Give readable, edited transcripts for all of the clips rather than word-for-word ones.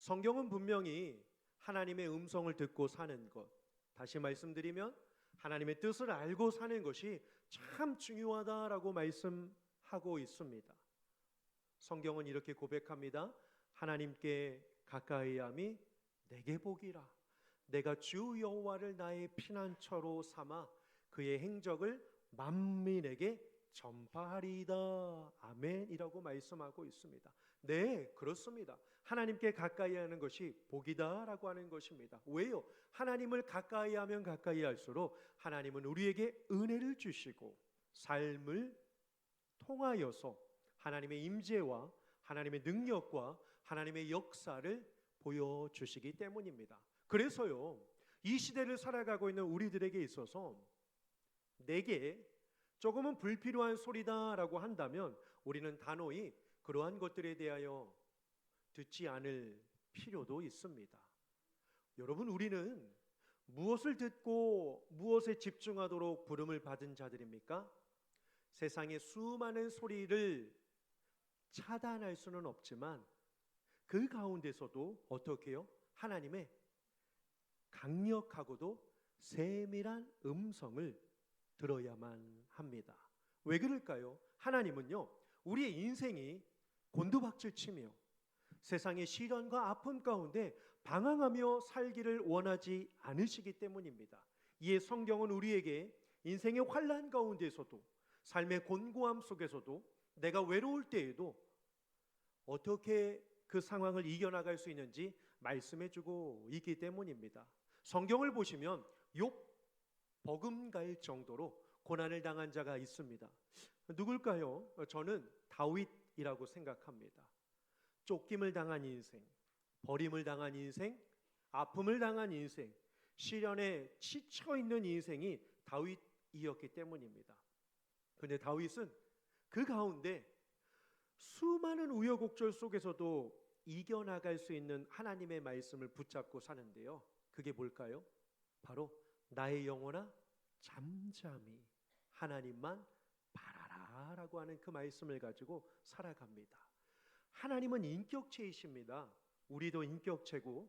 성경은 분명히 하나님의 음성을 듣고 사는 것, 다시 말씀드리면 하나님의 뜻을 알고 사는 것이 참 중요하다라고 말씀하고 있습니다. 성경은 이렇게 고백합니다. 하나님께 가까이함이 내게 복이라. 내가 주 여호와를 나의 피난처로 삼아 그의 행적을 만민에게 전파하리이다. 아멘이라고 말씀하고 있습니다. 네, 그렇습니다. 하나님께 가까이 하는 것이 복이다라고 하는 것입니다. 왜요? 하나님을 가까이 하면 가까이 할수록 하나님은 우리에게 은혜를 주시고 삶을 통하여서 하나님의 임재와 하나님의 능력과 하나님의 역사를 보여주시기 때문입니다. 그래서요, 이 시대를 살아가고 있는 우리들에게 있어서 내게 조금은 불필요한 소리다라고 한다면 우리는 단호히 그러한 것들에 대하여 듣지 않을 필요도 있습니다. 여러분, 우리는 무엇을 듣고 무엇에 집중하도록 부름을 받은 자들입니까? 세상의 수많은 소리를 차단할 수는 없지만 그 가운데서도 어떻게 해요? 하나님의 강력하고도 세밀한 음성을 들어야만 합니다. 왜 그럴까요? 하나님은요, 우리의 인생이 곤두박질치며 세상의 시련과 아픔 가운데 방황하며 살기를 원하지 않으시기 때문입니다. 이에 성경은 우리에게 인생의 환난 가운데서도 삶의 곤고함 속에서도 내가 외로울 때에도 어떻게 그 상황을 이겨나갈 수 있는지 말씀해주고 있기 때문입니다. 성경을 보시면 욥 버금갈 정도로 고난을 당한 자가 있습니다. 누굴까요? 저는 다윗이라고 생각합니다. 쫓김을 당한 인생, 버림을 당한 인생, 아픔을 당한 인생, 시련에 지쳐있는 인생이 다윗이었기 때문입니다. 그런데 다윗은 그 가운데 수많은 우여곡절 속에서도 이겨나갈 수 있는 하나님의 말씀을 붙잡고 사는데요, 그게 뭘까요? 바로 나의 영혼아 잠잠히 하나님만 바라라 라고 하는 그 말씀을 가지고 살아갑니다. 하나님은 인격체이십니다. 우리도 인격체고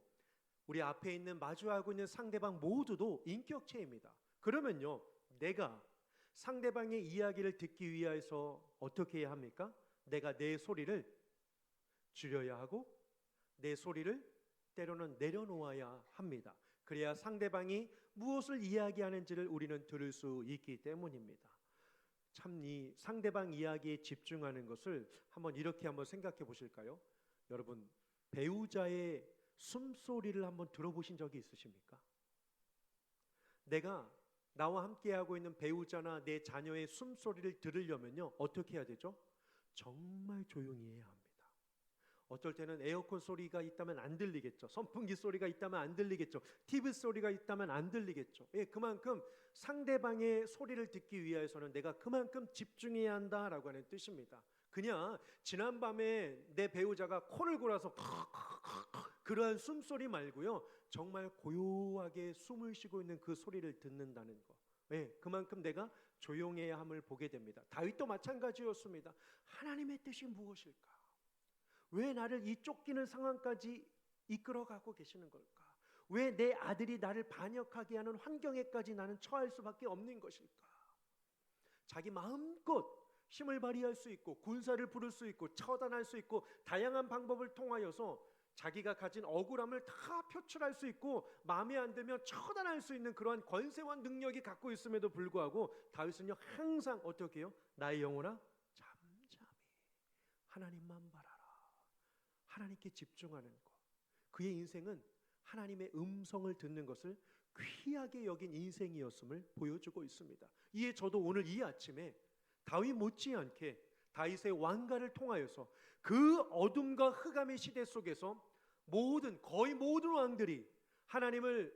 우리 앞에 있는 마주하고 있는 상대방 모두도 인격체입니다. 그러면요, 내가 상대방의 이야기를 듣기 위해서 어떻게 해야 합니까? 내가 내 소리를 줄여야 하고 내 소리를 때로는 내려놓아야 합니다. 그래야 상대방이 무엇을 이야기하는지를 우리는 들을 수 있기 때문입니다. 참 이 상대방 이야기에 집중하는 것을 한번 생각해 보실까요? 여러분, 배우자의 숨소리를 한번 들어보신 적이 있으십니까? 내가 나와 함께하고 있는 배우자나 내 자녀의 숨소리를 들으려면요, 어떻게 해야 되죠? 정말 조용히 해야 합니다. 어떨 때는 에어컨 소리가 있다면 안 들리겠죠. 선풍기 소리가 있다면 안 들리겠죠. TV 소리가 있다면 안 들리겠죠. 예, 그만큼 상대방의 소리를 듣기 위해서는 내가 그만큼 집중해야 한다라고 하는 뜻입니다. 그냥 지난밤에 내 배우자가 코를 골아서 그러한 숨소리 말고요, 정말 고요하게 숨을 쉬고 있는 그 소리를 듣는다는 거. 네, 그만큼 내가 조용해야 함을 보게 됩니다. 다윗도 마찬가지였습니다. 하나님의 뜻이 무엇일까? 왜 나를 이 쫓기는 상황까지 이끌어가고 계시는 걸까? 왜 내 아들이 나를 반역하게 하는 환경에까지 나는 처할 수밖에 없는 것일까? 자기 마음껏 힘을 발휘할 수 있고 군사를 부를 수 있고 처단할 수 있고 다양한 방법을 통하여서 자기가 가진 억울함을 다 표출할 수 있고 마음에 안 들면 처단할 수 있는 그러한 권세와 능력이 갖고 있음에도 불구하고 다윗은요, 항상 어떻게 해요? 나의 영혼아 잠잠히 하나님만 바라라. 하나님께 집중하는 것. 그의 인생은 하나님의 음성을 듣는 것을 귀하게 여긴 인생이었음을 보여주고 있습니다. 이에 저도 오늘 이 아침에 다윗 못지않게 다윗의 왕가를 통하여서 그 어둠과 흑암의 시대 속에서 거의 모든 왕들이 하나님을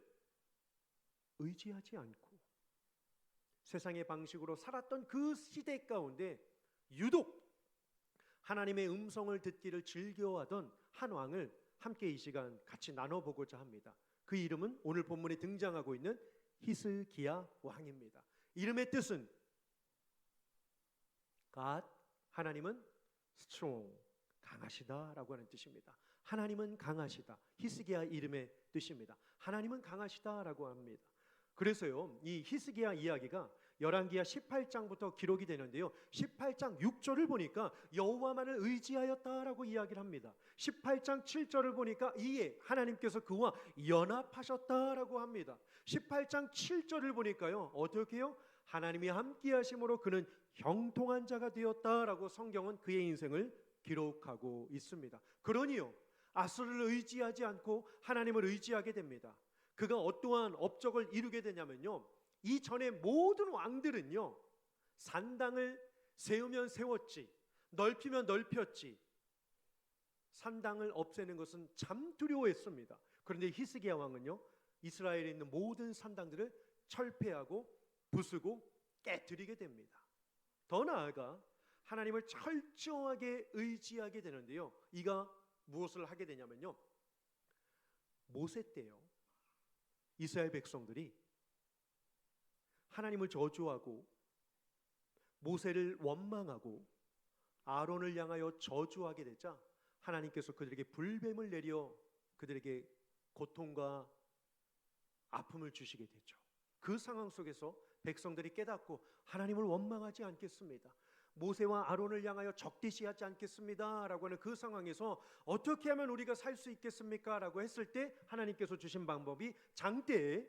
의지하지 않고 세상의 방식으로 살았던 그 시대 가운데 유독 하나님의 음성을 듣기를 즐겨하던 한 왕을 함께 이 시간 같이 나눠보고자 합니다. 그 이름은 오늘 본문에 등장하고 있는 히스기야 왕입니다. 이름의 뜻은 God, 하나님은 strong, 강하시다라고 하는 뜻입니다. 하나님은 강하시다. 히스기야 이름의 뜻입니다. 하나님은 강하시다라고 합니다. 그래서요, 이 히스기야 이야기가 열왕기야 18장부터 기록이 되는데요, 18장 6절을 보니까 여호와만을 의지하였다라고 이야기를 합니다. 18장 7절을 보니까 이에 하나님께서 그와 연합하셨다라고 합니다. 18장 7절을 보니까요, 어떻게 해요? 하나님이 함께하심으로 그는 형통한 자가 되었다라고 성경은 그의 인생을 기록하고 있습니다. 그러니요, 아수르를 의지하지 않고 하나님을 의지하게 됩니다. 그가 어떠한 업적을 이루게 되냐면요, 이전에 모든 왕들은요, 산당을 세우면 세웠지, 넓히면 넓혔지, 산당을 없애는 것은 참 두려워했습니다. 그런데 히스기야 왕은요, 이스라엘에 있는 모든 산당들을 철폐하고 부수고 깨뜨리게 됩니다. 더 나아가 하나님을 철저하게 의지하게 되는데요, 이가 무엇을 하게 되냐면요, 모세 때요, 이스라엘 백성들이 하나님을 저주하고 모세를 원망하고 아론을 향하여 저주하게 되자 하나님께서 그들에게 불뱀을 내려 그들에게 고통과 아픔을 주시게 되죠. 그 상황 속에서 백성들이 깨닫고 하나님을 원망하지 않겠습니다, 모세와 아론을 향하여 적대시하지 않겠습니다 라고 하는 그 상황에서 어떻게 하면 우리가 살 수 있겠습니까? 라고 했을 때 하나님께서 주신 방법이 장대에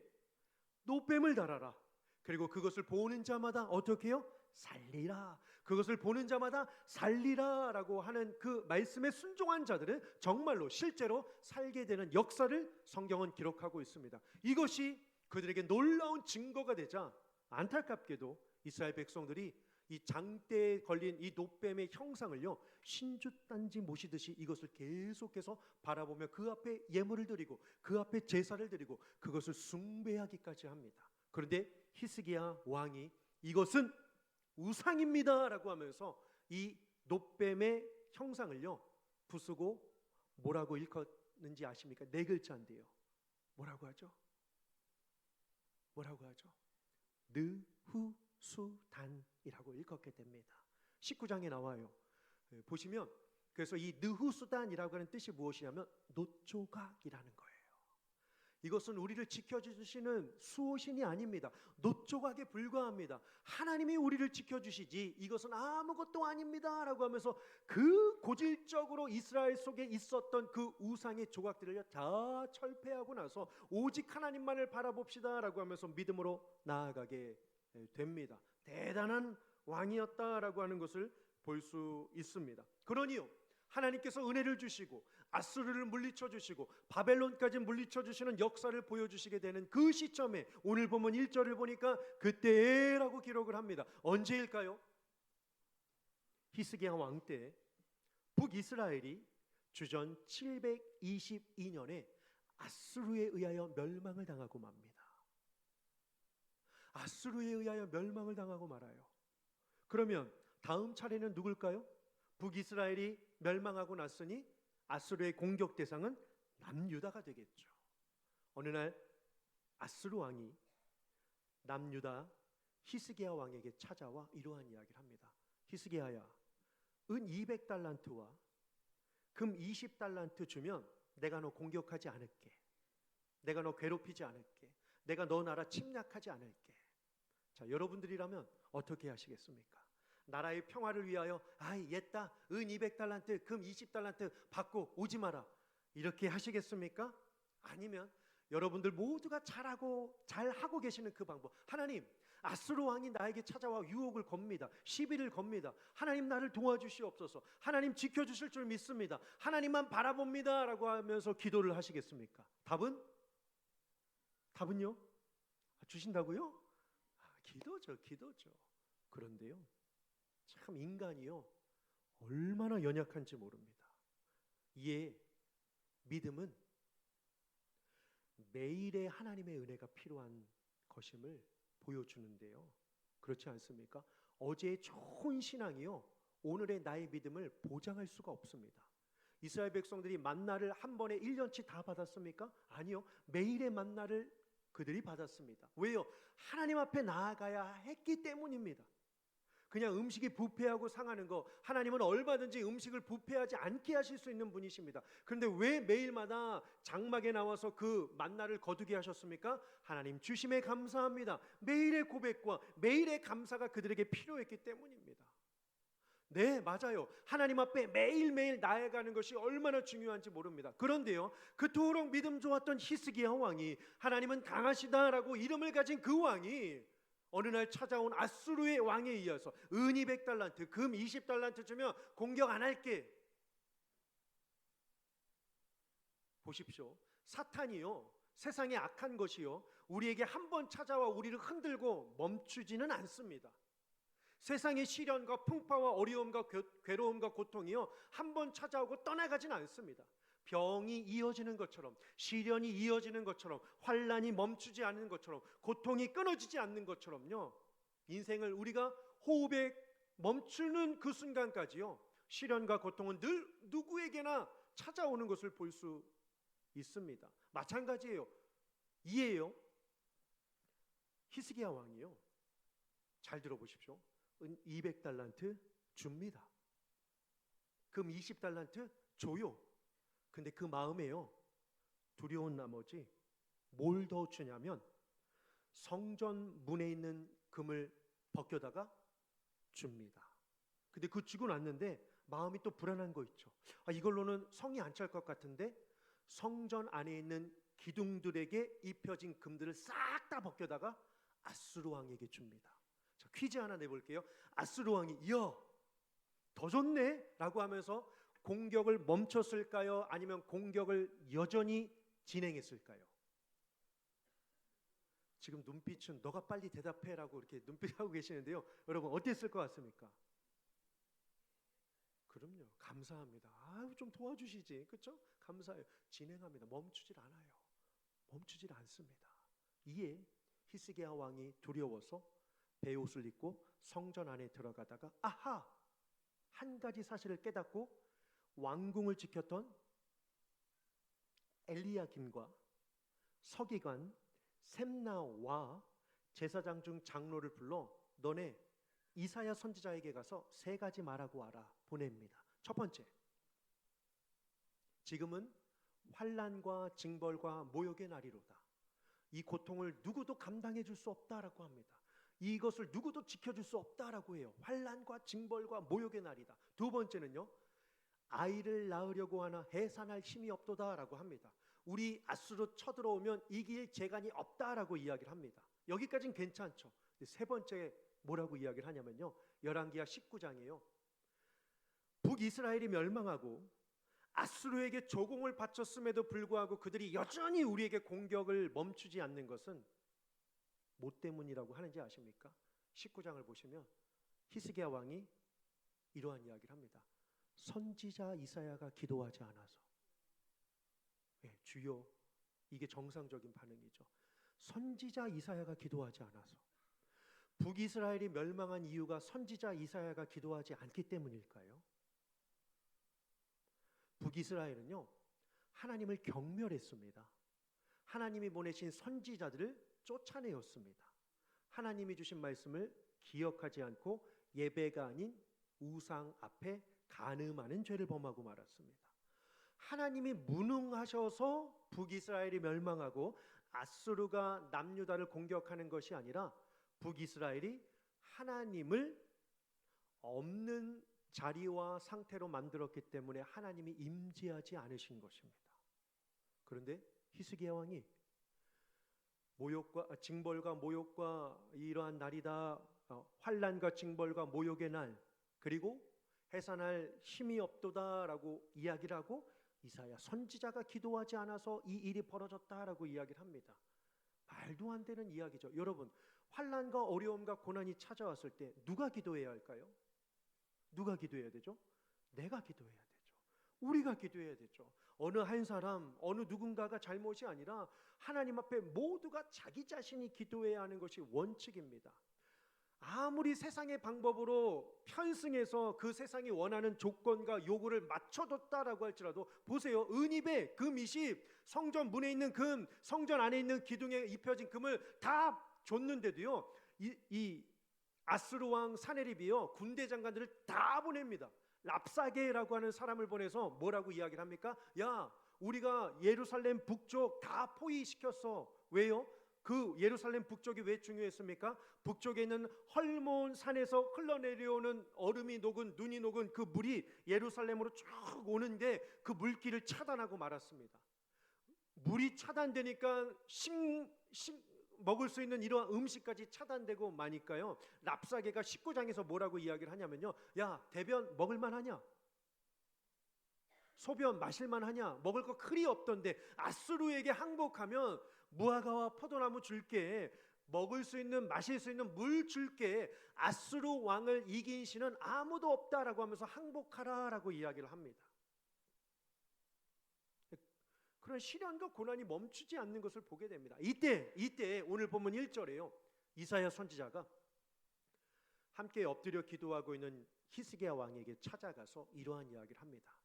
노뱀을 달아라. 그리고 그것을 보는 자마다 어떻게 해요? 살리라. 그것을 보는 자마다 살리라 라고 하는 그 말씀에 순종한 자들은 정말로 실제로 살게 되는 역사를 성경은 기록하고 있습니다. 이것이 그들에게 놀라운 증거가 되자 안타깝게도 이스라엘 백성들이 이 장대에 걸린 이 노뱀의 형상을요, 신주단지 모시듯이 이것을 계속해서 바라보며 그 앞에 예물을 드리고 그 앞에 제사를 드리고 그것을 숭배하기까지 합니다. 그런데 히스기야 왕이 이것은 우상입니다 라고 하면서 이 노뱀의 형상을요 부수고 뭐라고 일컫는지 아십니까? 네 글자인데요, 뭐라고 하죠? 뭐라고 하죠? 느후수단이라고 일컫게 됩니다. 19장에 나와요. 보시면 그래서 이 느후수단이라고 하는 뜻이 무엇이냐면 놋조각이라는 거예요. 이것은 우리를 지켜주시는 수호신이 아닙니다. 놋조각에 불과합니다. 하나님이 우리를 지켜주시지 이것은 아무것도 아닙니다 라고 하면서 그 고질적으로 이스라엘 속에 있었던 그 우상의 조각들을 다 철폐하고 나서 오직 하나님만을 바라봅시다 라고 하면서 믿음으로 나아가게 됩니다. 대단한 왕이었다라고 하는 것을 볼 수 있습니다. 그러니요, 하나님께서 은혜를 주시고 아수르를 물리쳐 주시고 바벨론까지 물리쳐 주시는 역사를 보여주시게 되는 그 시점에 오늘 본문 1절을 보니까 그때라고 기록을 합니다. 언제일까요? 히스기야 왕 때 북이스라엘이 주전 722년에 아수르에 의하여 멸망을 당하고 맙니다. 아수르에 의하여 멸망을 당하고 말아요. 그러면 다음 차례는 누굴까요? 북이스라엘이 멸망하고 났으니 아수르의 공격 대상은 남유다가 되겠죠. 어느 날 아수르 왕이 남유다 히스기야 왕에게 찾아와 이러한 이야기를 합니다. 히스기야야, 은 200달란트와 금 20달란트 주면 내가 너 공격하지 않을게. 내가 너 괴롭히지 않을게. 내가 너 나라 침략하지 않을게. 자, 여러분들이라면 어떻게 하시겠습니까? 나라의 평화를 위하여 옛다 은 200달란트 금 20달란트 받고 오지 마라 이렇게 하시겠습니까? 아니면 여러분들 모두가 잘하고 계시는 그 방법, 하나님 아수르 왕이 나에게 찾아와 유혹을 겁니다. 시비를 겁니다. 하나님 나를 도와주시옵소서. 하나님 지켜주실 줄 믿습니다. 하나님만 바라봅니다 라고 하면서 기도를 하시겠습니까? 답은요? 주신다고요? 기도죠. 그런데요, 참 인간이요 얼마나 연약한지 모릅니다. 이에 믿음은 매일의 하나님의 은혜가 필요한 것임을 보여주는데요, 그렇지 않습니까? 어제의 좋은 신앙이요 오늘의 나의 믿음을 보장할 수가 없습니다. 이스라엘 백성들이 만나를 한 번에 1년치 다 받았습니까? 아니요, 매일의 만나를 그들이 받았습니다. 왜요? 하나님 앞에 나아가야 했기 때문입니다. 그냥 음식이 부패하고 상하는 거, 하나님은 얼마든지 음식을 부패하지 않게 하실 수 있는 분이십니다. 그런데 왜 매일마다 장막에 나와서 그 만나를 거두게 하셨습니까? 하나님 주심에 감사합니다. 매일의 고백과 매일의 감사가 그들에게 필요했기 때문입니다. 네, 맞아요. 하나님 앞에 매일매일 나아가는 것이 얼마나 중요한지 모릅니다. 그런데요, 그토록 믿음 좋았던 히스기야 왕이, 하나님은 강하시다라고 이름을 가진 그 왕이 어느 날 찾아온 아수르의 왕에 의해서 은이 100달란트, 금 20달란트 주면 공격 안 할게. 보십시오. 사탄이요, 세상의 악한 것이요, 우리에게 한번 찾아와 우리를 흔들고 멈추지는 않습니다. 세상의 시련과 풍파와 어려움과 괴로움과 고통이요, 한번 찾아오고 떠나가진 않습니다. 병이 이어지는 것처럼, 시련이 이어지는 것처럼, 환난이 멈추지 않는 것처럼, 고통이 끊어지지 않는 것처럼요, 인생을 우리가 호흡에 멈추는 그 순간까지요, 시련과 고통은 늘 누구에게나 찾아오는 것을 볼 수 있습니다. 마찬가지예요. 이에요. 히스기야 왕이요, 잘 들어보십시오. 은 200달란트 줍니다. 금 20달란트 줘요. 근데 그 마음에요, 두려운 나머지 뭘 더 주냐면 성전 문에 있는 금을 벗겨다가 줍니다. 근데 그 주고 났는데 마음이 또 불안한 거 있죠. 이걸로는 성이 안 찰 것 같은데 성전 안에 있는 기둥들에게 입혀진 금들을 싹 다 벗겨다가 아수르 왕에게 줍니다. 자, 퀴즈 하나 내볼게요. 아수르 왕이 이야 더 좋네 라고 하면서 공격을 멈췄을까요? 아니면 공격을 여전히 진행했을까요? 지금 눈빛은 너가 빨리 대답해 라고 이렇게 눈빛하고 계시는데요, 여러분 어땠을 것 같습니까? 그럼요, 감사합니다. 아유, 좀 도와주시지, 그렇죠? 감사해요. 진행합니다. 멈추질 않아요. 멈추질 않습니다. 이에 히스기야 왕이 두려워서 베옷을 입고 성전 안에 들어가다가 아하! 한 가지 사실을 깨닫고 왕궁을 지켰던 엘리야김과 서기관 셈나와 제사장 중 장로를 불러 너네 이사야 선지자에게 가서 3가지 말하고 와라 보냅니다. 첫 번째, 지금은 환난과 징벌과 모욕의 날이로다. 이 고통을 누구도 감당해 줄 수 없다라고 합니다. 이것을 누구도 지켜줄 수 없다라고 해요. 환난과 징벌과 모욕의 날이다. 두 번째는요, 아이를 낳으려고 하나 해산할 힘이 없도다라고 합니다. 우리 아수르 쳐들어오면 이길 재간이 없다라고 이야기를 합니다. 여기까지는 괜찮죠. 근데 세 번째 뭐라고 이야기를 하냐면요, 열왕기하 19장이에요. 북이스라엘이 멸망하고 아수르에게 조공을 바쳤음에도 불구하고 그들이 여전히 우리에게 공격을 멈추지 않는 것은 뭐 때문이라고 하는지 아십니까? 19장을 보시면 히스기야 왕이 이러한 이야기를 합니다. 선지자 이사야가 기도하지 않아서. 네, 주여, 이게 정상적인 반응이죠. 선지자 이사야가 기도하지 않아서. 북이스라엘이 멸망한 이유가 선지자 이사야가 기도하지 않기 때문일까요? 북이스라엘은요, 하나님을 경멸했습니다. 하나님이 보내신 선지자들을 쫓아내었습니다. 하나님이 주신 말씀을 기억하지 않고 예배가 아닌 우상 앞에 간음하는 죄를 범하고 말았습니다. 하나님이 무능하셔서 북이스라엘이 멸망하고 아수르가 남유다를 공격하는 것이 아니라 북이스라엘이 하나님을 없는 자리와 상태로 만들었기 때문에 하나님이 임재하지 않으신 것입니다. 그런데 히스기야 왕이 모욕과 징벌과 모욕과 이러한 날이다, 환난과 징벌과 모욕의 날, 그리고 해산할 힘이 없도다라고 이야기를 하고 이사야 선지자가 기도하지 않아서 이 일이 벌어졌다라고 이야기를 합니다. 말도 안 되는 이야기죠. 여러분, 환난과 어려움과 고난이 찾아왔을 때 누가 기도해야 할까요? 누가 기도해야 되죠? 내가 기도해야 되죠. 우리가 기도해야 되죠. 어느 한 사람, 어느 누군가가 잘못이 아니라 하나님 앞에 모두가 자기 자신이 기도해야 하는 것이 원칙입니다. 아무리 세상의 방법으로 편승해서 그 세상이 원하는 조건과 요구를 맞춰뒀다라고 할지라도 보세요. 은입에 금 20, 성전 문에 있는 금, 성전 안에 있는 기둥에 입혀진 금을 다 줬는데도요, 이 아스루 왕 사네립이요 군대 장관들을 다 보냅니다. 랍사게라고 하는 사람을 보내서 뭐라고 이야기를 합니까? 야, 우리가 예루살렘 북쪽 다 포위시켰어. 왜요? 그 예루살렘 북쪽이 왜 중요했습니까? 북쪽에 있는 헐몬 산에서 흘러내려오는 얼음이 녹은 눈이 녹은 그 물이 예루살렘으로 쭉 오는데 그 물길을 차단하고 말았습니다. 물이 차단되니까 먹을 수 있는 이러한 음식까지 차단되고 마니까요, 랍사게가 19장에서 뭐라고 이야기를 하냐면요, 야, 대변 먹을만 하냐? 소변 마실만 하냐? 먹을 거 그리 없던데 아수르에게 항복하면 무화과와 포도나무 줄게, 먹을 수 있는 마실 수 있는 물 줄게, 아수르 왕을 이긴 신은 아무도 없다라고 하면서 항복하라라고 이야기를 합니다. 그런 시련과 고난이 멈추지 않는 것을 보게 됩니다. 이때 오늘 본문 1절에요, 이사야 선지자가 함께 엎드려 기도하고 있는 히스기야 왕에게 찾아가서 이러한 이야기를 합니다.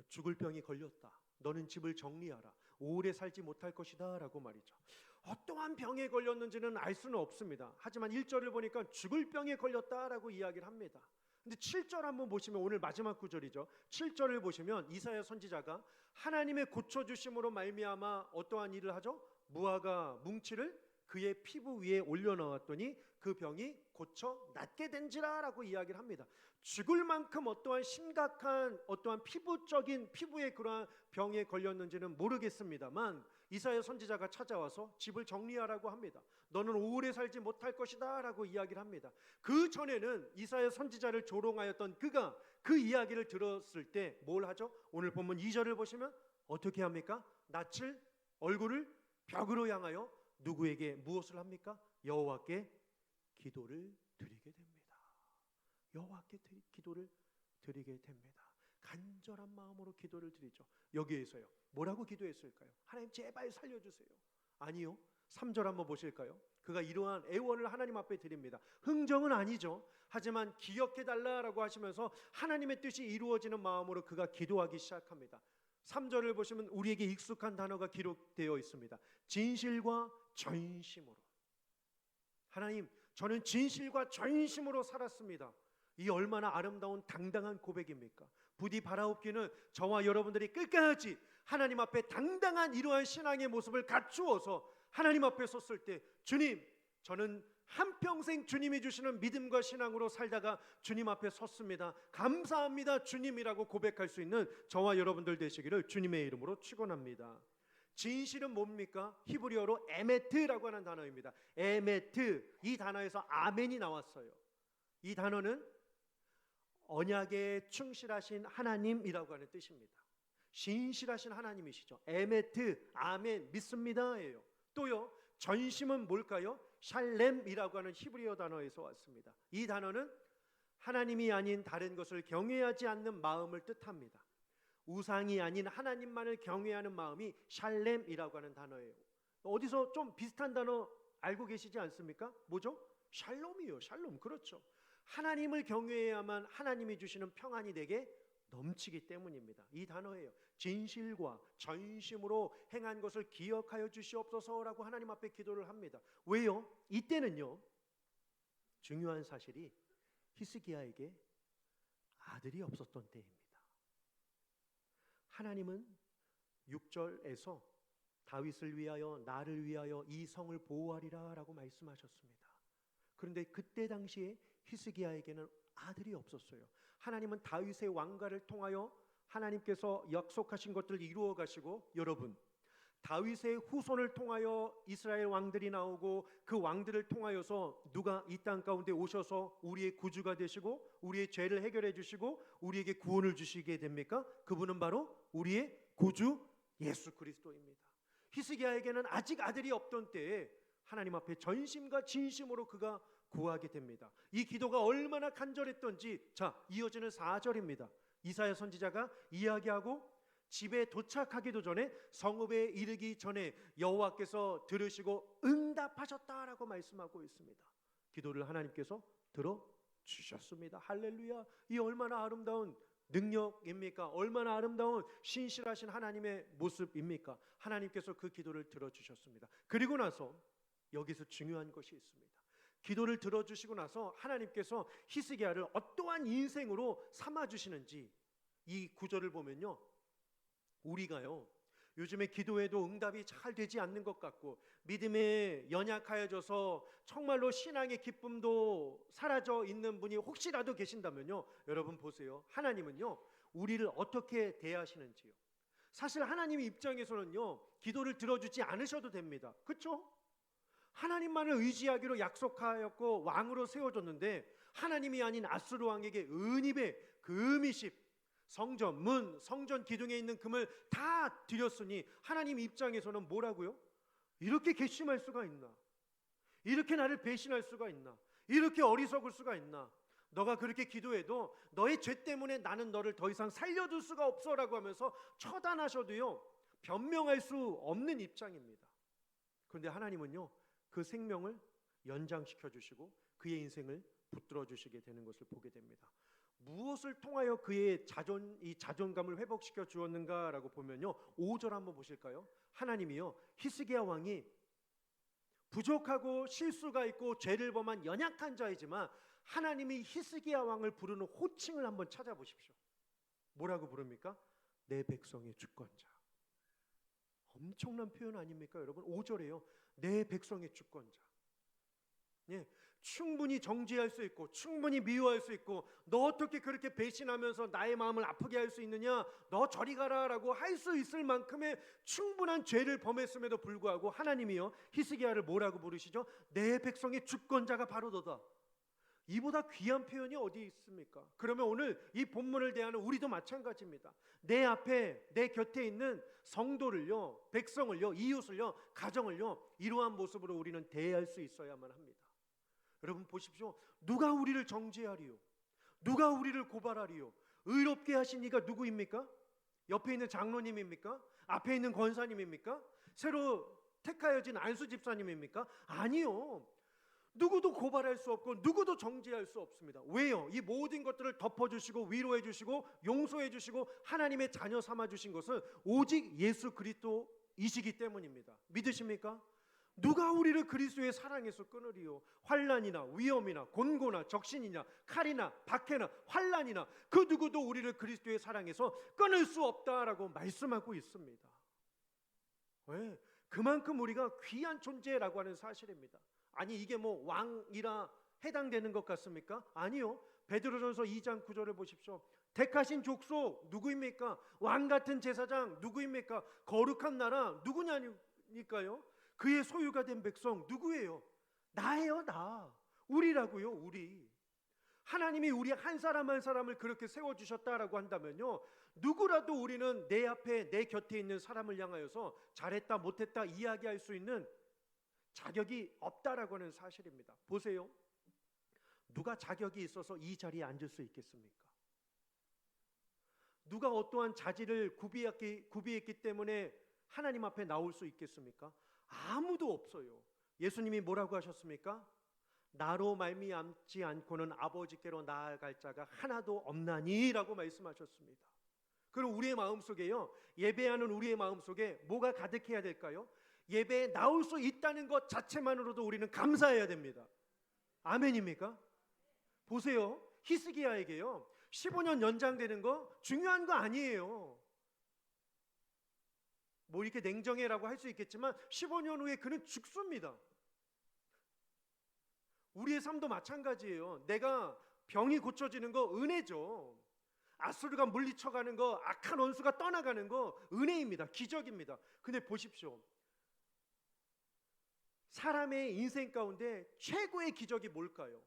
죽을 병이 걸렸다. 너는 집을 정리하라. 오래 살지 못할 것이다 라고 말이죠. 어떠한 병에 걸렸는지는 알 수는 없습니다. 하지만 1절을 보니까 죽을 병에 걸렸다라고 이야기를 합니다. 근데 7절 한번 보시면, 오늘 마지막 구절이죠. 7절을 보시면 이사야 선지자가 하나님의 고쳐주심으로 말미암아 어떠한 일을 하죠? 무화과 뭉치를 그의 피부 위에 올려놓았더니 그 병이 고쳐 낫게 된지라 라고 이야기를 합니다. 죽을 만큼 어떠한 심각한 어떠한 피부의 그러한 병에 걸렸는지는 모르겠습니다만 이사야 선지자가 찾아와서 집을 정리하라고 합니다. 너는 오래 살지 못할 것이다 라고 이야기를 합니다. 그 전에는 이사야 선지자를 조롱하였던 그가 그 이야기를 들었을 때 뭘 하죠? 오늘 본문 2절을 보시면 어떻게 합니까? 낯을 얼굴을 벽으로 향하여 누구에게 무엇을 합니까? 여호와께 기도를 드리게 됩니다. 여호와께 기도를 드리게 됩니다. 간절한 마음으로 기도를 드리죠. 여기에서요, 뭐라고 기도했을까요? 하나님 제발 살려주세요. 아니요, 3절 한번 보실까요? 그가 이러한 애원을 하나님 앞에 드립니다. 흥정은 아니죠. 하지만 기억해달라라고 하시면서 하나님의 뜻이 이루어지는 마음으로 그가 기도하기 시작합니다. 3절을 보시면 우리에게 익숙한 단어가 기록되어 있습니다. 진실과 전심으로. 하나님, 저는 진실과 전심으로 살았습니다. 이 얼마나 아름다운 당당한 고백입니까? 부디 바라옵기는 저와 여러분들이 끝까지 하나님 앞에 당당한 이러한 신앙의 모습을 갖추어서 하나님 앞에 섰을 때, 주님, 저는 한평생 주님이 주시는 믿음과 신앙으로 살다가 주님 앞에 섰습니다. 감사합니다 주님이라고 고백할 수 있는 저와 여러분들 되시기를 주님의 이름으로 축원합니다. 진실은 뭡니까? 히브리어로 에메트라고 하는 단어입니다. 에메트, 이 단어에서 아멘이 나왔어요. 이 단어는 언약에 충실하신 하나님이라고 하는 뜻입니다. 신실하신 하나님이시죠. 에메트, 아멘, 믿습니다예요. 또요, 전심은 뭘까요? 샬렘이라고 하는 히브리어 단어에서 왔습니다. 이 단어는 하나님이 아닌 다른 것을 경외하지 않는 마음을 뜻합니다. 우상이 아닌 하나님만을 경외하는 마음이 샬렘이라고 하는 단어예요. 어디서 좀 비슷한 단어 알고 계시지 않습니까? 뭐죠? 샬롬이요. 샬롬. 그렇죠. 하나님을 경외해야만 하나님이 주시는 평안이 내게 넘치기 때문입니다. 이 단어예요. 진실과 전심으로 행한 것을 기억하여 주시옵소서라고 하나님 앞에 기도를 합니다. 왜요? 이때는요, 중요한 사실이 히스기야에게 아들이 없었던 때입니다. 하나님은 6절에서 다윗을 위하여 나를 위하여 이 성을 보호하리라 라고 말씀하셨습니다. 그런데 그때 당시에 히스기야에게는 아들이 없었어요. 하나님은 다윗의 왕가를 통하여 하나님께서 약속하신 것들을 이루어 가시고, 여러분, 다윗의 후손을 통하여 이스라엘 왕들이 나오고 그 왕들을 통하여서 누가 이 땅 가운데 오셔서 우리의 구주가 되시고 우리의 죄를 해결해 주시고 우리에게 구원을 주시게 됩니까? 그분은 바로 우리의 구주 예수 그리스도입니다. 히스기야에게는 아직 아들이 없던 때에 하나님 앞에 전심과 진심으로 그가 구하게 됩니다. 이 기도가 얼마나 간절했던지, 자, 이어지는 4절입니다. 이사야 선지자가 이야기하고 집에 도착하기도 전에, 성읍에 이르기 전에 여호와께서 들으시고 응답하셨다라고 말씀하고 있습니다. 기도를 하나님께서 들어주셨습니다. 할렐루야. 이 얼마나 아름다운 능력입니까? 얼마나 아름다운 신실하신 하나님의 모습입니까? 하나님께서 그 기도를 들어주셨습니다. 그리고 나서 여기서 중요한 것이 있습니다. 기도를 들어주시고 나서 하나님께서 히스기야를 어떠한 인생으로 삼아주시는지 이 구절을 보면요, 우리가요 요즘에 기도해도 응답이 잘 되지 않는 것 같고 믿음에 연약하여져서 정말로 신앙의 기쁨도 사라져 있는 분이 혹시라도 계신다면요, 여러분 보세요. 하나님은요 우리를 어떻게 대하시는지요. 사실 하나님 입장에서는요 기도를 들어주지 않으셔도 됩니다. 그렇죠? 하나님만을 의지하기로 약속하였고 왕으로 세워줬는데 하나님이 아닌 아수르 왕에게 은입의 금이십, 성전, 문, 성전 기둥에 있는 금을 다 드렸으니 하나님 입장에서는 뭐라고요? 이렇게 괘씸할 수가 있나? 이렇게 나를 배신할 수가 있나? 이렇게 어리석을 수가 있나? 너가 그렇게 기도해도 너의 죄 때문에 나는 너를 더 이상 살려둘 수가 없어라고 하면서 처단하셔도요 변명할 수 없는 입장입니다. 그런데 하나님은요 그 생명을 연장시켜 주시고 그의 인생을 붙들어 주시게 되는 것을 보게 됩니다. 무엇을 통하여 그의 자존감을 회복시켜 주었는가라고 보면요 5절 한번 보실까요? 하나님이요 히스기야 왕이 부족하고 실수가 있고 죄를 범한 연약한 자이지만 하나님이 히스기야 왕을 부르는 호칭을 한번 찾아보십시오. 뭐라고 부릅니까? 내 백성의 주권자. 엄청난 표현 아닙니까 여러분? 5절에요 내 백성의 주권자. 예, 충분히 정죄할 수 있고 충분히 미워할 수 있고 너 어떻게 그렇게 배신하면서 나의 마음을 아프게 할 수 있느냐, 너 저리 가라라고 할 수 있을 만큼의 충분한 죄를 범했음에도 불구하고 하나님이요 히스기야를 뭐라고 부르시죠? 내 백성의 주권자가 바로 너다. 이보다 귀한 표현이 어디 있습니까? 그러면 오늘 이 본문을 대하는 우리도 마찬가지입니다. 내 앞에 내 곁에 있는 성도를요, 백성을요, 이웃을요, 가정을요 이러한 모습으로 우리는 대할 수 있어야만 합니다. 여러분 보십시오. 누가 우리를 정죄하리요? 누가 우리를 고발하리요? 의롭게 하신 이가 누구입니까? 옆에 있는 장로님입니까? 앞에 있는 권사님입니까? 새로 택하여진 안수 집사님입니까? 아니요. 누구도 고발할 수 없고 누구도 정죄할 수 없습니다. 왜요? 이 모든 것들을 덮어주시고 위로해 주시고 용서해 주시고 하나님의 자녀 삼아 주신 것은 오직 예수 그리스도이시기 때문입니다. 믿으십니까? 누가 우리를 그리스도의 사랑에서 끊으리요? 환난이나 위험이나 곤고나 적신이나 칼이나 박해나 환난이나 그 누구도 우리를 그리스도의 사랑에서 끊을 수 없다라고 말씀하고 있습니다. 왜? 그만큼 우리가 귀한 존재라고 하는 사실입니다. 아니 이게 뭐 왕이라 해당되는 것 같습니까? 아니요. 베드로전서 2장 9절을 보십시오. 택하신 족속 누구입니까? 왕 같은 제사장 누구입니까? 거룩한 나라 누구냐니까요? 그의 소유가 된 백성 누구예요? 나예요, 나. 우리라고요, 우리. 하나님이 우리 한 사람 한 사람을 그렇게 세워주셨다라고 한다면요 누구라도 우리는 내 앞에 내 곁에 있는 사람을 향하여서 잘했다 못했다 이야기할 수 있는 자격이 없다라고 하는 사실입니다. 보세요. 누가 자격이 있어서 이 자리에 앉을 수 있겠습니까? 누가 어떠한 자질을 구비했기 때문에 하나님 앞에 나올 수 있겠습니까? 아무도 없어요. 예수님이 뭐라고 하셨습니까? 나로 말미암지 않고는 아버지께로 나아갈 자가 하나도 없나니 라고 말씀하셨습니다. 그럼 우리의 마음속에요 예배하는 우리의 마음속에 뭐가 가득해야 될까요? 예배에 나올 수 있다는 것 자체만으로도 우리는 감사해야 됩니다. 아멘입니까? 보세요. 히스기야에게요 15년 연장되는 거 중요한 거 아니에요. 뭐 이렇게 냉정해라고 할 수 있겠지만 15년 후에 그는 죽습니다. 우리의 삶도 마찬가지예요. 내가 병이 고쳐지는 거 은혜죠. 아수르가 물리쳐가는 거, 악한 원수가 떠나가는 거 은혜입니다. 기적입니다. 근데 보십시오. 사람의 인생 가운데 최고의 기적이 뭘까요?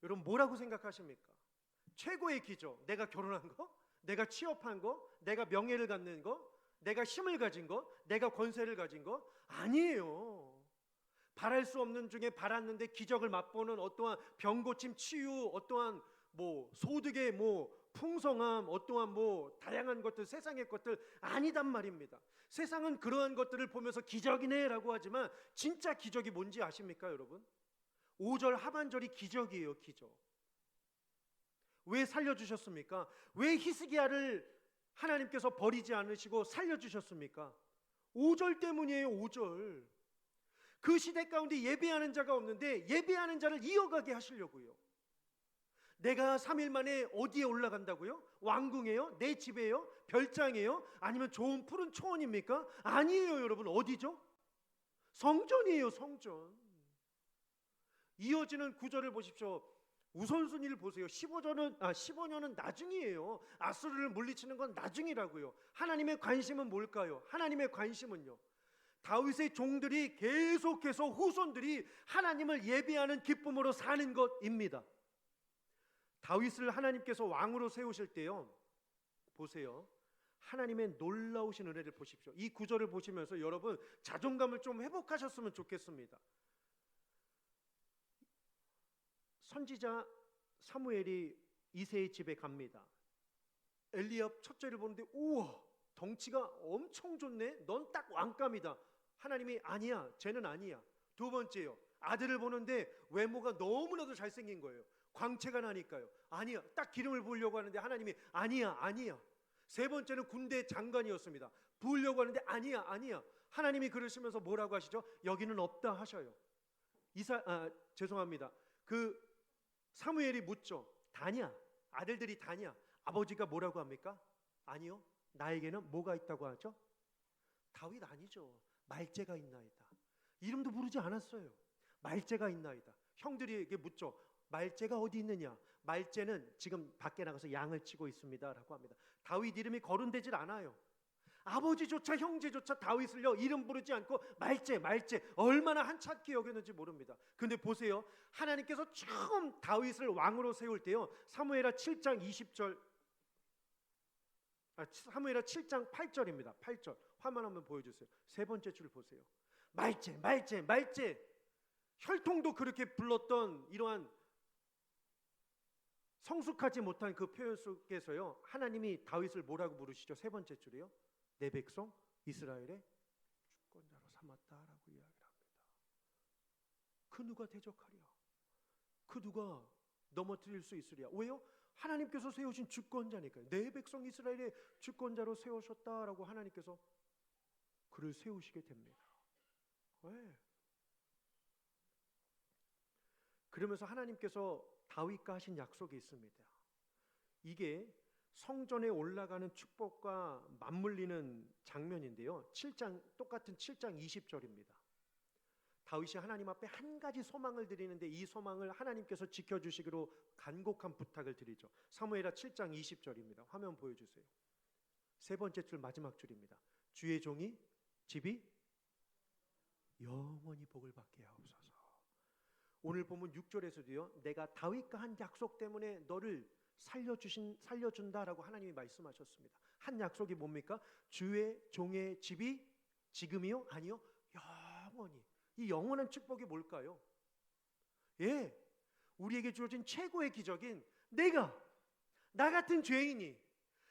여러분 뭐라고 생각하십니까? 최고의 기적, 내가 결혼한 거? 내가 취업한 거? 내가 명예를 갖는 거? 내가 힘을 가진 거? 내가 권세를 가진 거? 아니에요. 바랄 수 없는 중에 바랐는데 기적을 맛보는 어떠한 병고침 치유, 어떠한 뭐 소득의 뭐 풍성함, 어떠한 뭐 다양한 것들, 세상의 것들 아니단 말입니다. 세상은 그러한 것들을 보면서 기적이네 라고 하지만 진짜 기적이 뭔지 아십니까 여러분? 5절 하반절이 기적이에요. 기적. 왜 살려주셨습니까? 왜 히스기야를 하나님께서 버리지 않으시고 살려주셨습니까? 5절 때문이에요. 5절. 그 시대 가운데 예배하는 자가 없는데 예배하는 자를 이어가게 하시려고요. 내가 3일 만에 어디에 올라간다고요? 왕궁에요? 내 집에요? 별장에요? 아니면 좋은 푸른 초원입니까? 아니에요, 여러분. 어디죠? 성전이에요, 성전. 이어지는 구절을 보십시오. 우선순위를 보세요. 15년은 나중이에요. 아수르를 물리치는 건 나중이라고요. 하나님의 관심은 뭘까요? 하나님의 관심은요, 다윗의 종들이 계속해서 후손들이 하나님을 예배하는 기쁨으로 사는 것입니다. 다윗을 하나님께서 왕으로 세우실 때요, 보세요. 하나님의 놀라우신 은혜를 보십시오. 이 구절을 보시면서 여러분 자존감을 좀 회복하셨으면 좋겠습니다. 선지자 사무엘이 이새의 집에 갑니다. 엘리압 첫째를 보는데 우와, 덩치가 엄청 좋네. 넌 딱 왕감이다. 하나님이 아니야, 쟤는 아니야. 두 번째요, 아들을 보는데 외모가 너무나도 잘생긴 거예요. 광채가 나니까요. 아니야, 딱 기름을 부으려고 하는데 하나님이 아니야, 아니야. 세 번째는 군대 장관이었습니다. 부으려고 하는데 아니야, 아니야. 하나님이 그러시면서 뭐라고 하시죠? 여기는 없다 하셔요. 죄송합니다. 그 사무엘이 묻죠. 다냐? 아들들이 다냐? 아버지가 뭐라고 합니까? 아니요, 나에게는 뭐가 있다고 하죠? 다윗 아니죠. 말제가 있나이다. 이름도 부르지 않았어요. 말제가 있나이다. 형들에게 묻죠. 말제가 어디 있느냐? 말제는 지금 밖에 나가서 양을 치고 있습니다 라고 합니다. 다윗 이름이 거론되질 않아요. 아버지조차 형제조차 다윗을요 이름 부르지 않고 말제 얼마나 한참게 여겼는지 모릅니다. 근데 보세요, 하나님께서 처음 다윗을 왕으로 세울 때요, 사무엘하 7장 20절, 사무엘하 7장 8절입니다. 8절 화면 한번 보여주세요. 세 번째 줄 보세요. 말제. 혈통도 그렇게 불렀던 이러한 성숙하지 못한 그 표현 속에서요, 하나님이 다윗을 뭐라고 부르시죠? 세 번째 줄이요, 내 백성 이스라엘의 주권자로 삼았다라고 이야기를 합니다. 그 누가 대적하랴? 그 누가 넘어뜨릴 수 있으랴? 왜요? 하나님께서 세우신 주권자니까요. 내 백성 이스라엘의 주권자로 세우셨다라고 하나님께서 그를 세우시게 됩니다. 왜? 그러면서 하나님께서 다윗과 하신 약속이 있습니다. 이게 성전에 올라가는 축복과 맞물리는 장면인데요, 똑같은 7장 20절입니다. 다윗이 하나님 앞에 한 가지 소망을 드리는데 이 소망을 하나님께서 지켜주시기로 간곡한 부탁을 드리죠. 사무엘하 7장 20절입니다. 화면 보여주세요. 세 번째 줄 마지막 줄입니다. 주의 종이 집이 영원히 복을 받게 하옵소서. 오늘 보면 6절에서도요, 내가 다윗과 한 약속 때문에 너를 살려준다라고 하나님이 말씀하셨습니다. 한 약속이 뭡니까? 주의 종의 집이 지금이요? 아니요, 영원히. 이 영원한 축복이 뭘까요? 예, 우리에게 주어진 최고의 기적인 나 같은 죄인이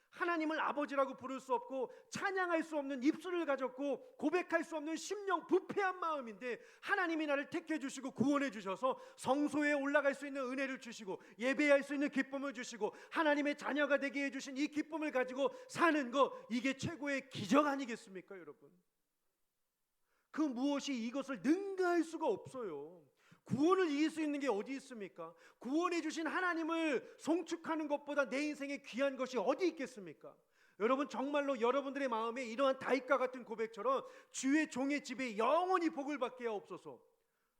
하나님을 아버지라고 부를 수 없고 찬양할 수 없는 입술을 가졌고 고백할 수 없는 심령 부패한 마음인데 하나님이 나를 택해 주시고 구원해 주셔서 성소에 올라갈 수 있는 은혜를 주시고 예배할 수 있는 기쁨을 주시고 하나님의 자녀가 되게 해주신 이 기쁨을 가지고 사는 것, 이게 최고의 기적 아니겠습니까 여러분? 그 무엇이 이것을 능가할 수가 없어요. 구원을 이길 수 있는 게 어디 있습니까? 구원해 주신 하나님을 송축하는 것보다 내 인생에 귀한 것이 어디 있겠습니까? 여러분, 정말로 여러분들의 마음에 이러한 다윗과 같은 고백처럼 주의 종의 집에 영원히 복을 받게 하옵소서.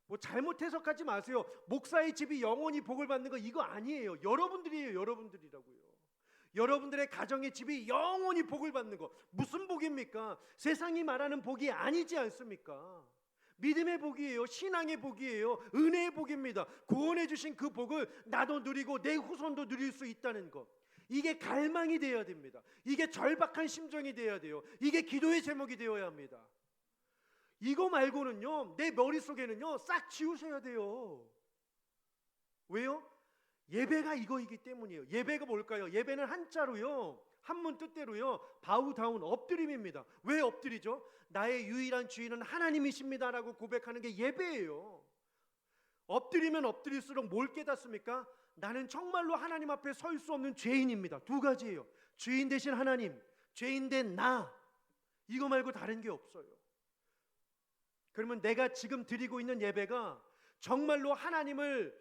뭐 잘못 해석하지 마세요. 목사의 집이 영원히 복을 받는 거 이거 아니에요. 여러분들이에요. 여러분들이라고요. 여러분들의 가정의 집이 영원히 복을 받는 거 무슨 복입니까? 세상이 말하는 복이 아니지 않습니까? 믿음의 복이에요. 신앙의 복이에요. 은혜의 복입니다. 구원해 주신 그 복을 나도 누리고 내 후손도 누릴 수 있다는 것, 이게 갈망이 되어야 됩니다. 이게 절박한 심정이 되어야 돼요. 이게 기도의 제목이 되어야 합니다. 이거 말고는요, 내 머릿속에는요 싹 지우셔야 돼요. 왜요? 예배가 이거이기 때문이에요. 예배가 뭘까요? 예배는 한자로요, 한문 뜻대로요, 바우다운, 엎드림입니다. 왜 엎드리죠? 나의 유일한 주인은 하나님이십니다라고 고백하는 게 예배예요. 엎드리면 엎드릴수록 뭘 깨닫습니까? 나는 정말로 하나님 앞에 설 수 없는 죄인입니다. 두 가지예요. 주인 대신 하나님, 죄인 된 나, 이거 말고 다른 게 없어요. 그러면 내가 지금 드리고 있는 예배가 정말로 하나님을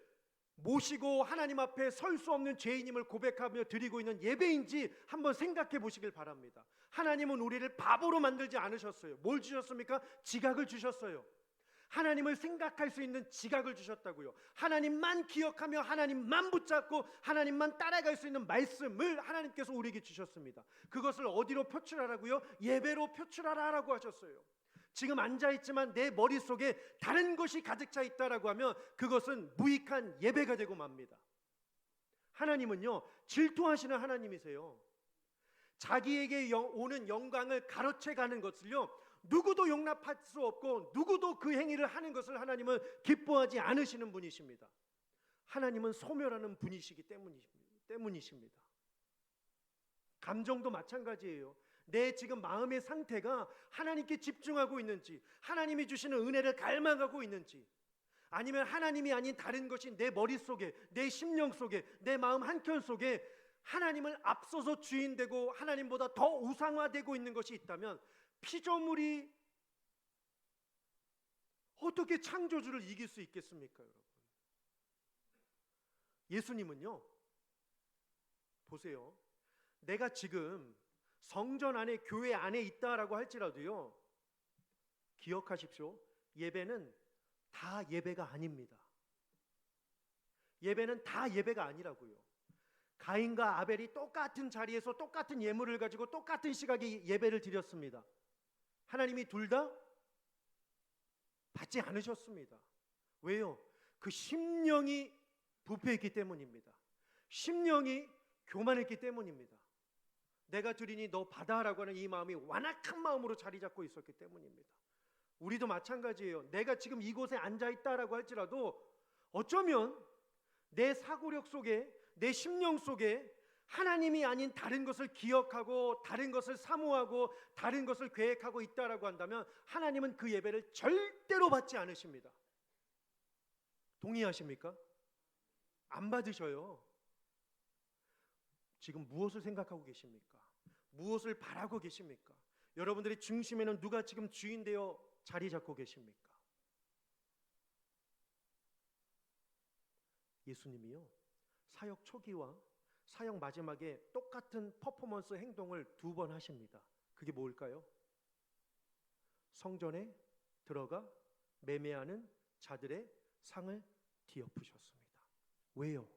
모시고 하나님 앞에 설 수 없는 죄인임을 고백하며 드리고 있는 예배인지 한번 생각해 보시길 바랍니다. 하나님은 우리를 바보로 만들지 않으셨어요. 뭘 주셨습니까? 지각을 주셨어요. 하나님을 생각할 수 있는 지각을 주셨다고요. 하나님만 기억하며 하나님만 붙잡고 하나님만 따라갈 수 있는 말씀을 하나님께서 우리에게 주셨습니다. 그것을 어디로 표출하라고요? 예배로 표출하라고 하셨어요. 지금 앉아있지만 내 머릿속에 다른 것이 가득 차 있다라고 하면 그것은 무익한 예배가 되고 맙니다. 하나님은요, 질투하시는 하나님이세요. 자기에게 오는 영광을 가로채가는 것을요, 누구도 용납할 수 없고 누구도 그 행위를 하는 것을 하나님은 기뻐하지 않으시는 분이십니다. 하나님은 소멸하는 분이시기 때문이십니다. 감정도 마찬가지예요. 내 지금 마음의 상태가 하나님께 집중하고 있는지, 하나님이 주시는 은혜를 갈망하고 있는지, 아니면 하나님이 아닌 다른 것이 내 머릿속에, 내 심령 속에, 내 마음 한켠 속에 하나님을 앞서서 주인되고 하나님보다 더 우상화되고 있는 것이 있다면 피조물이 어떻게 창조주를 이길 수 있겠습니까, 여러분? 예수님은요, 보세요. 내가 지금 성전 안에, 교회 안에 있다라고 할지라도요, 기억하십시오. 예배는 다 예배가 아닙니다. 예배는 다 예배가 아니라고요. 가인과 아벨이 똑같은 자리에서 똑같은 예물을 가지고 똑같은 시각에 예배를 드렸습니다. 하나님이 둘 다 받지 않으셨습니다. 왜요? 그 심령이 부패했기 때문입니다. 심령이 교만했기 때문입니다. 내가 드리니 너 받아라고 하는 이 마음이 완악한 마음으로 자리 잡고 있었기 때문입니다. 우리도 마찬가지예요. 내가 지금 이곳에 앉아있다라고 할지라도 어쩌면 내 사고력 속에, 내 심령 속에 하나님이 아닌 다른 것을 기억하고 다른 것을 사모하고 다른 것을 계획하고 있다라고 한다면 하나님은 그 예배를 절대로 받지 않으십니다. 동의하십니까? 안 받으셔요. 지금 무엇을 생각하고 계십니까? 무엇을 바라고 계십니까? 여러분들의 중심에는 누가 지금 주인 되어 자리 잡고 계십니까? 예수님이요, 사역 초기와 사역 마지막에 똑같은 퍼포먼스 행동을 2번 하십니다. 그게 뭘까요? 성전에 들어가 매매하는 자들의 상을 뒤엎으셨습니다. 왜요?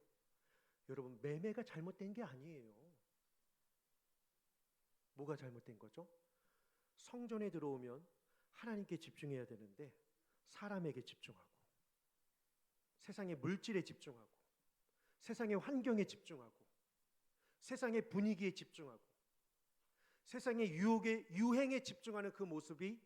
여러분, 매매가 잘못된 게 아니에요. 뭐가 잘못된 거죠? 성전에 들어오면 하나님께 집중해야 되는데 사람에게 집중하고, 세상의 물질에 집중하고, 세상의 환경에 집중하고, 세상의 분위기에 집중하고, 세상의 유행에 집중하는 그 모습이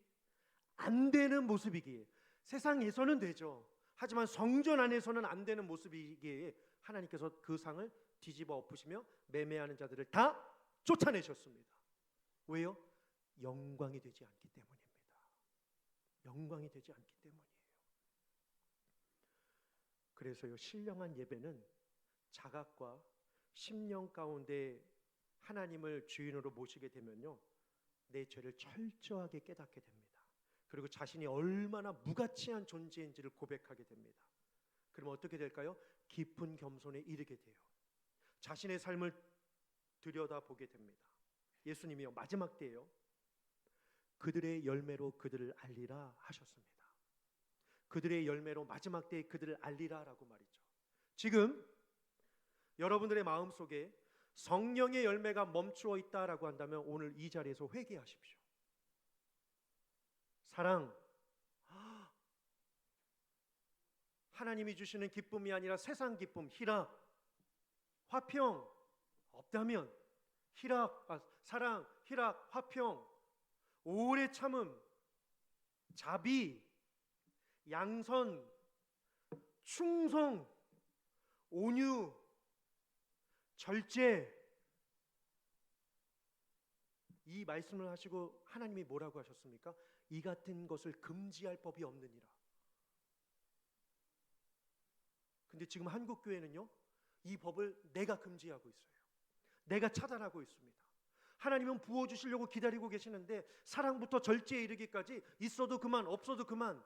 안 되는 모습이기에, 세상에서는 되죠. 하지만 성전 안에서는 안 되는 모습이기에 하나님께서 그 상을 뒤집어 엎으시며 매매하는 자들을 다 쫓아내셨습니다. 왜요? 영광이 되지 않기 때문입니다. 영광이 되지 않기 때문이에요. 그래서요, 신령한 예배는 자각과 심령 가운데 하나님을 주인으로 모시게 되면요, 내 죄를 철저하게 깨닫게 됩니다. 그리고 자신이 얼마나 무가치한 존재인지를 고백하게 됩니다. 그러면 어떻게 될까요? 깊은 겸손에 이르게 돼요. 자신의 삶을 들여다보게 됩니다. 예수님이요, 마지막 때예요, 그들의 열매로 그들을 알리라 하셨습니다. 그들의 열매로 마지막 때에 그들을 알리라 라고 말이죠. 지금 여러분들의 마음속에 성령의 열매가 멈추어 있다라고 한다면 오늘 이 자리에서 회개하십시오. 사랑, 하나님이 주시는 기쁨이 아니라 세상 기쁨, 희락, 화평 없다면 사랑, 희락, 화평, 오래 참음, 자비, 양선, 충성, 온유, 절제, 이 말씀을 하시고 하나님이 뭐라고 하셨습니까? 이 같은 것을 금지할 법이 없느니라. 근데 지금 한국 교회는요, 이 법을 내가 금지하고 있어요. 내가 차단하고 있습니다. 하나님은 부어주시려고 기다리고 계시는데 사랑부터 절제에 이르기까지 있어도 그만 없어도 그만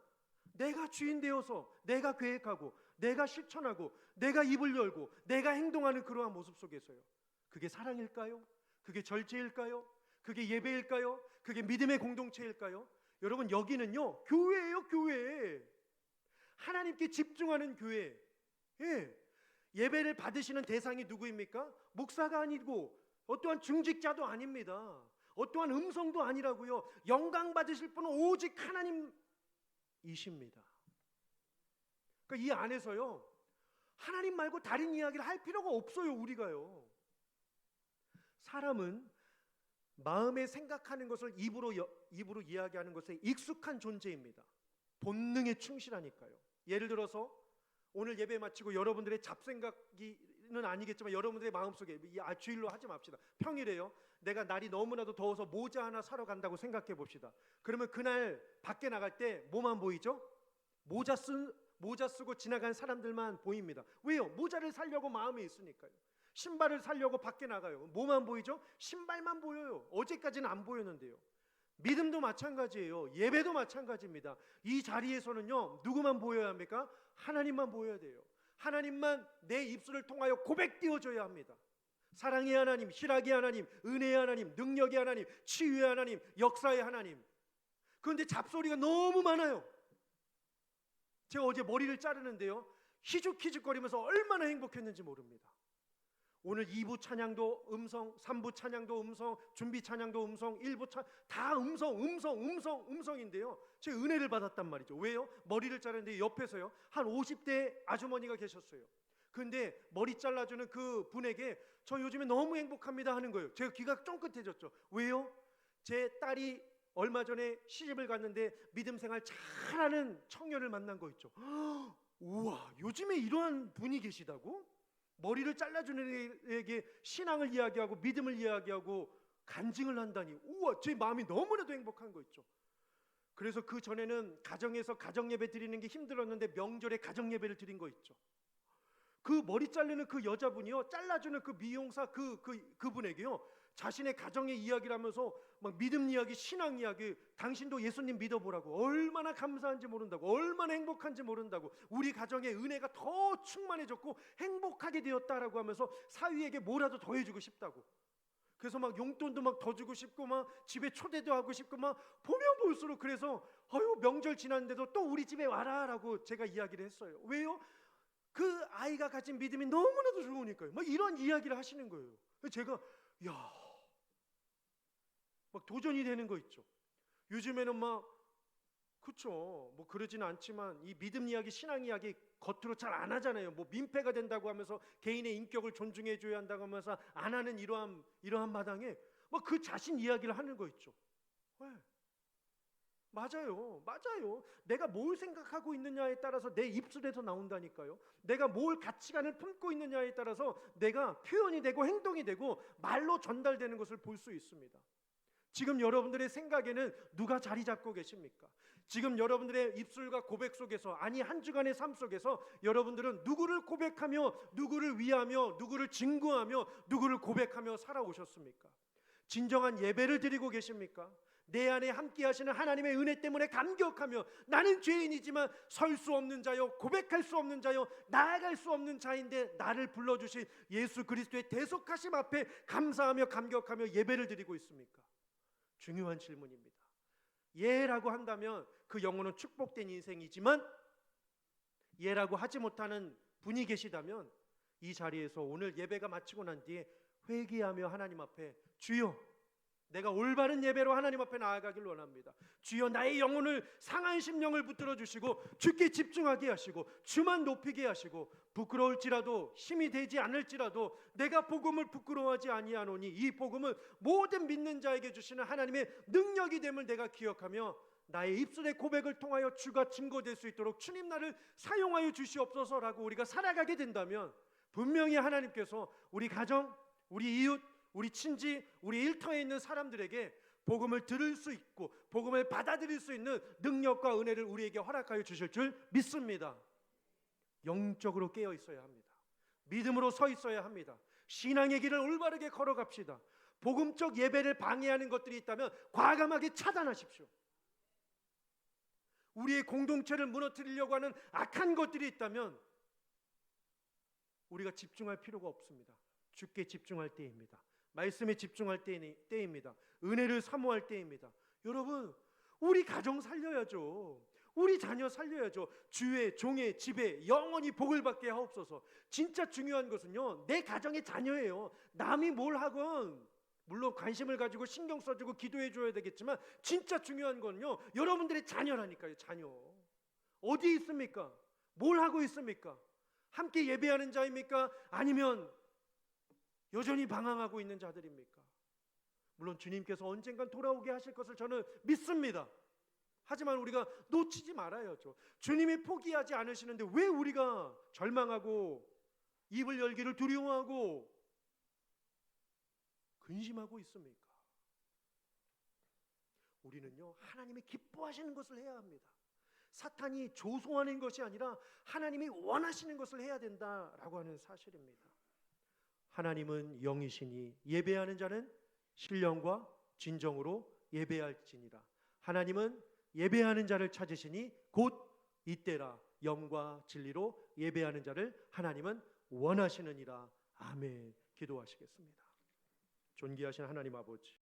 내가 주인 되어서 내가 계획하고 내가 실천하고 내가 입을 열고 내가 행동하는 그러한 모습 속에서요. 그게 사랑일까요? 그게 절제일까요? 그게 예배일까요? 그게 믿음의 공동체일까요? 여러분 여기는요 교회예요. 교회. 하나님께 집중하는 교회. 예배를 받으시는 대상이 누구입니까? 목사가 아니고 어떠한 중직자도 아닙니다. 어떠한 음성도 아니라고요. 영광 받으실 분은 오직 하나님이십니다. 그러니까 이 안에서요 하나님 말고 다른 이야기를 할 필요가 없어요. 우리가요. 사람은 마음에 생각하는 것을 입으로 이야기하는 것에 익숙한 존재입니다. 본능에 충실하니까요. 예를 들어서 오늘 예배 마치고 여러분들의 잡생각은 아니겠지만 여러분들의 마음속에 주일로 하지 맙시다. 평일에요. 내가 날이 너무나도 더워서 모자 하나 사러 간다고 생각해 봅시다. 그러면 그날 밖에 나갈 때 뭐만 보이죠? 모자 쓰고 지나간 사람들만 보입니다. 왜요? 모자를 사려고 마음에 있으니까요. 신발을 사려고 밖에 나가요. 뭐만 보이죠? 신발만 보여요. 어제까지는 안 보였는데요. 믿음도 마찬가지예요. 예배도 마찬가지입니다. 이 자리에서는요 누구만 보여야 합니까? 하나님만 보여야 돼요. 하나님만 내 입술을 통하여 고백되어져야 합니다. 사랑의 하나님, 희락의 하나님, 은혜의 하나님, 능력의 하나님, 치유의 하나님, 역사의 하나님. 그런데 잡소리가 너무 많아요. 제가 어제 머리를 자르는데요 희죽희죽거리면서 얼마나 행복했는지 모릅니다. 오늘 2부 찬양도 음성, 3부 찬양도 음성, 준비 찬양도 음성, 1부 다 음성인데요. 제가 은혜를 받았단 말이죠. 왜요? 머리를 자르는데 옆에서요 한 50대 아주머니가 계셨어요. 근데 머리 잘라주는 그 분에게 저 요즘에 너무 행복합니다 하는 거예요. 제가 귀가 쫑긋해졌죠. 왜요? 제 딸이 얼마 전에 시집을 갔는데 믿음 생활 잘하는 청년을 만난 거 있죠. 우와, 요즘에 이러한 분이 계시다고? 머리를 잘라주는 에게 신앙을 이야기하고 믿음을 이야기하고 간증을 한다니, 우와, 제 마음이 너무나도 행복한 거 있죠. 그래서 그 전에는 가정에서 가정예배 드리는 게 힘들었는데 명절에 가정예배를 드린 거 있죠. 그 머리 자르는 그 여자분이요 잘라주는 그 미용사 그분에게요 자신의 가정의 이야기를 하면서 막 믿음 이야기, 신앙 이야기, 당신도 예수님 믿어보라고, 얼마나 감사한지 모른다고, 얼마나 행복한지 모른다고, 우리 가정의 은혜가 더 충만해졌고 행복하게 되었다라고 하면서 사위에게 뭐라도 더 해주고 싶다고. 그래서 막 용돈도 막 더 주고 싶고 막 집에 초대도 하고 싶고 막 보면 볼수록, 그래서 명절 지났는데도 또 우리 집에 와라라고 제가 이야기를 했어요. 왜요? 그 아이가 가진 믿음이 너무나도 좋으니까요. 막 이런 이야기를 하시는 거예요. 제가 막 도전이 되는 거 있죠. 요즘에는 막 그렇죠. 뭐 그러지는 않지만 이 믿음 이야기, 신앙 이야기 겉으로 잘 안 하잖아요. 뭐 민폐가 된다고 하면서 개인의 인격을 존중해 줘야 한다고 하면서 안 하는 이러한 마당에 막 그 자신 이야기를 하는 거 있죠. 왜? 맞아요. 내가 뭘 생각하고 있느냐에 따라서 내 입술에서 나온다니까요. 내가 뭘 가치관을 품고 있느냐에 따라서 내가 표현이 되고 행동이 되고 말로 전달되는 것을 볼 수 있습니다. 지금 여러분들의 생각에는 누가 자리 잡고 계십니까? 지금 여러분들의 입술과 고백 속에서, 아니 한 주간의 삶 속에서 여러분들은 누구를 고백하며, 누구를 위하며, 누구를 증거하며, 누구를 고백하며 살아오셨습니까? 진정한 예배를 드리고 계십니까? 내 안에 함께 하시는 하나님의 은혜 때문에 감격하며 나는 죄인이지만 설 수 없는 자요, 고백할 수 없는 자요, 나아갈 수 없는 자인데 나를 불러주신 예수 그리스도의 대속하심 앞에 감사하며 감격하며 예배를 드리고 있습니까? 중요한 질문입니다. 예라고 한다면 그 영혼은 축복된 인생이지만 예라고 하지 못하는 분이 계시다면 이 자리에서 오늘 예배가 마치고 난 뒤에 회개하며 하나님 앞에, 주여, 내가 올바른 예배로 하나님 앞에 나아가길 원합니다. 주여, 나의 영혼을, 상한 심령을 붙들어 주시고 주께 집중하게 하시고 주만 높이게 하시고, 부끄러울지라도 힘이 되지 않을지라도 내가 복음을 부끄러워하지 아니하노니 이 복음은 모든 믿는 자에게 주시는 하나님의 능력이 됨을 내가 기억하며 나의 입술의 고백을 통하여 주가 증거될 수 있도록 주님 나를 사용하여 주시옵소서라고 우리가 살아가게 된다면 분명히 하나님께서 우리 가정, 우리 이웃, 우리 친지, 우리 일터에 있는 사람들에게 복음을 들을 수 있고 복음을 받아들일 수 있는 능력과 은혜를 우리에게 허락하여 주실 줄 믿습니다. 영적으로 깨어 있어야 합니다. 믿음으로 서 있어야 합니다. 신앙의 길을 올바르게 걸어갑시다. 복음적 예배를 방해하는 것들이 있다면 과감하게 차단하십시오. 우리의 공동체를 무너뜨리려고 하는 악한 것들이 있다면 우리가 집중할 필요가 없습니다. 주께 집중할 때입니다. 말씀에 집중할 때입니다. 은혜를 사모할 때입니다. 여러분, 우리 가정 살려야죠. 우리 자녀 살려야죠. 주의 종의 집에 영원히 복을 받게 하옵소서. 진짜 중요한 것은요, 내 가정의 자녀예요. 남이 뭘 하건 물론 관심을 가지고 신경 써주고 기도해 줘야 되겠지만 진짜 중요한 건요, 여러분들의 자녀라니까요. 자녀 어디 있습니까? 뭘 하고 있습니까? 함께 예배하는 자입니까? 아니면 여전히 방황하고 있는 자들입니까? 물론 주님께서 언젠간 돌아오게 하실 것을 저는 믿습니다. 하지만 우리가 놓치지 말아야죠. 주님이 포기하지 않으시는데 왜 우리가 절망하고 입을 열기를 두려워하고 근심하고 있습니까? 우리는요, 하나님이 기뻐하시는 것을 해야 합니다. 사탄이 조소하는 것이 아니라 하나님이 원하시는 것을 해야 된다라고 하는 사실입니다. 하나님은 영이시니 예배하는 자는 신령과 진정으로 예배할지니라. 하나님은 예배하는 자를 찾으시니 곧 이때라. 영과 진리로 예배하는 자를 하나님은 원하시느니라. 아멘. 기도하시겠습니다. 존귀하신 하나님 아버지,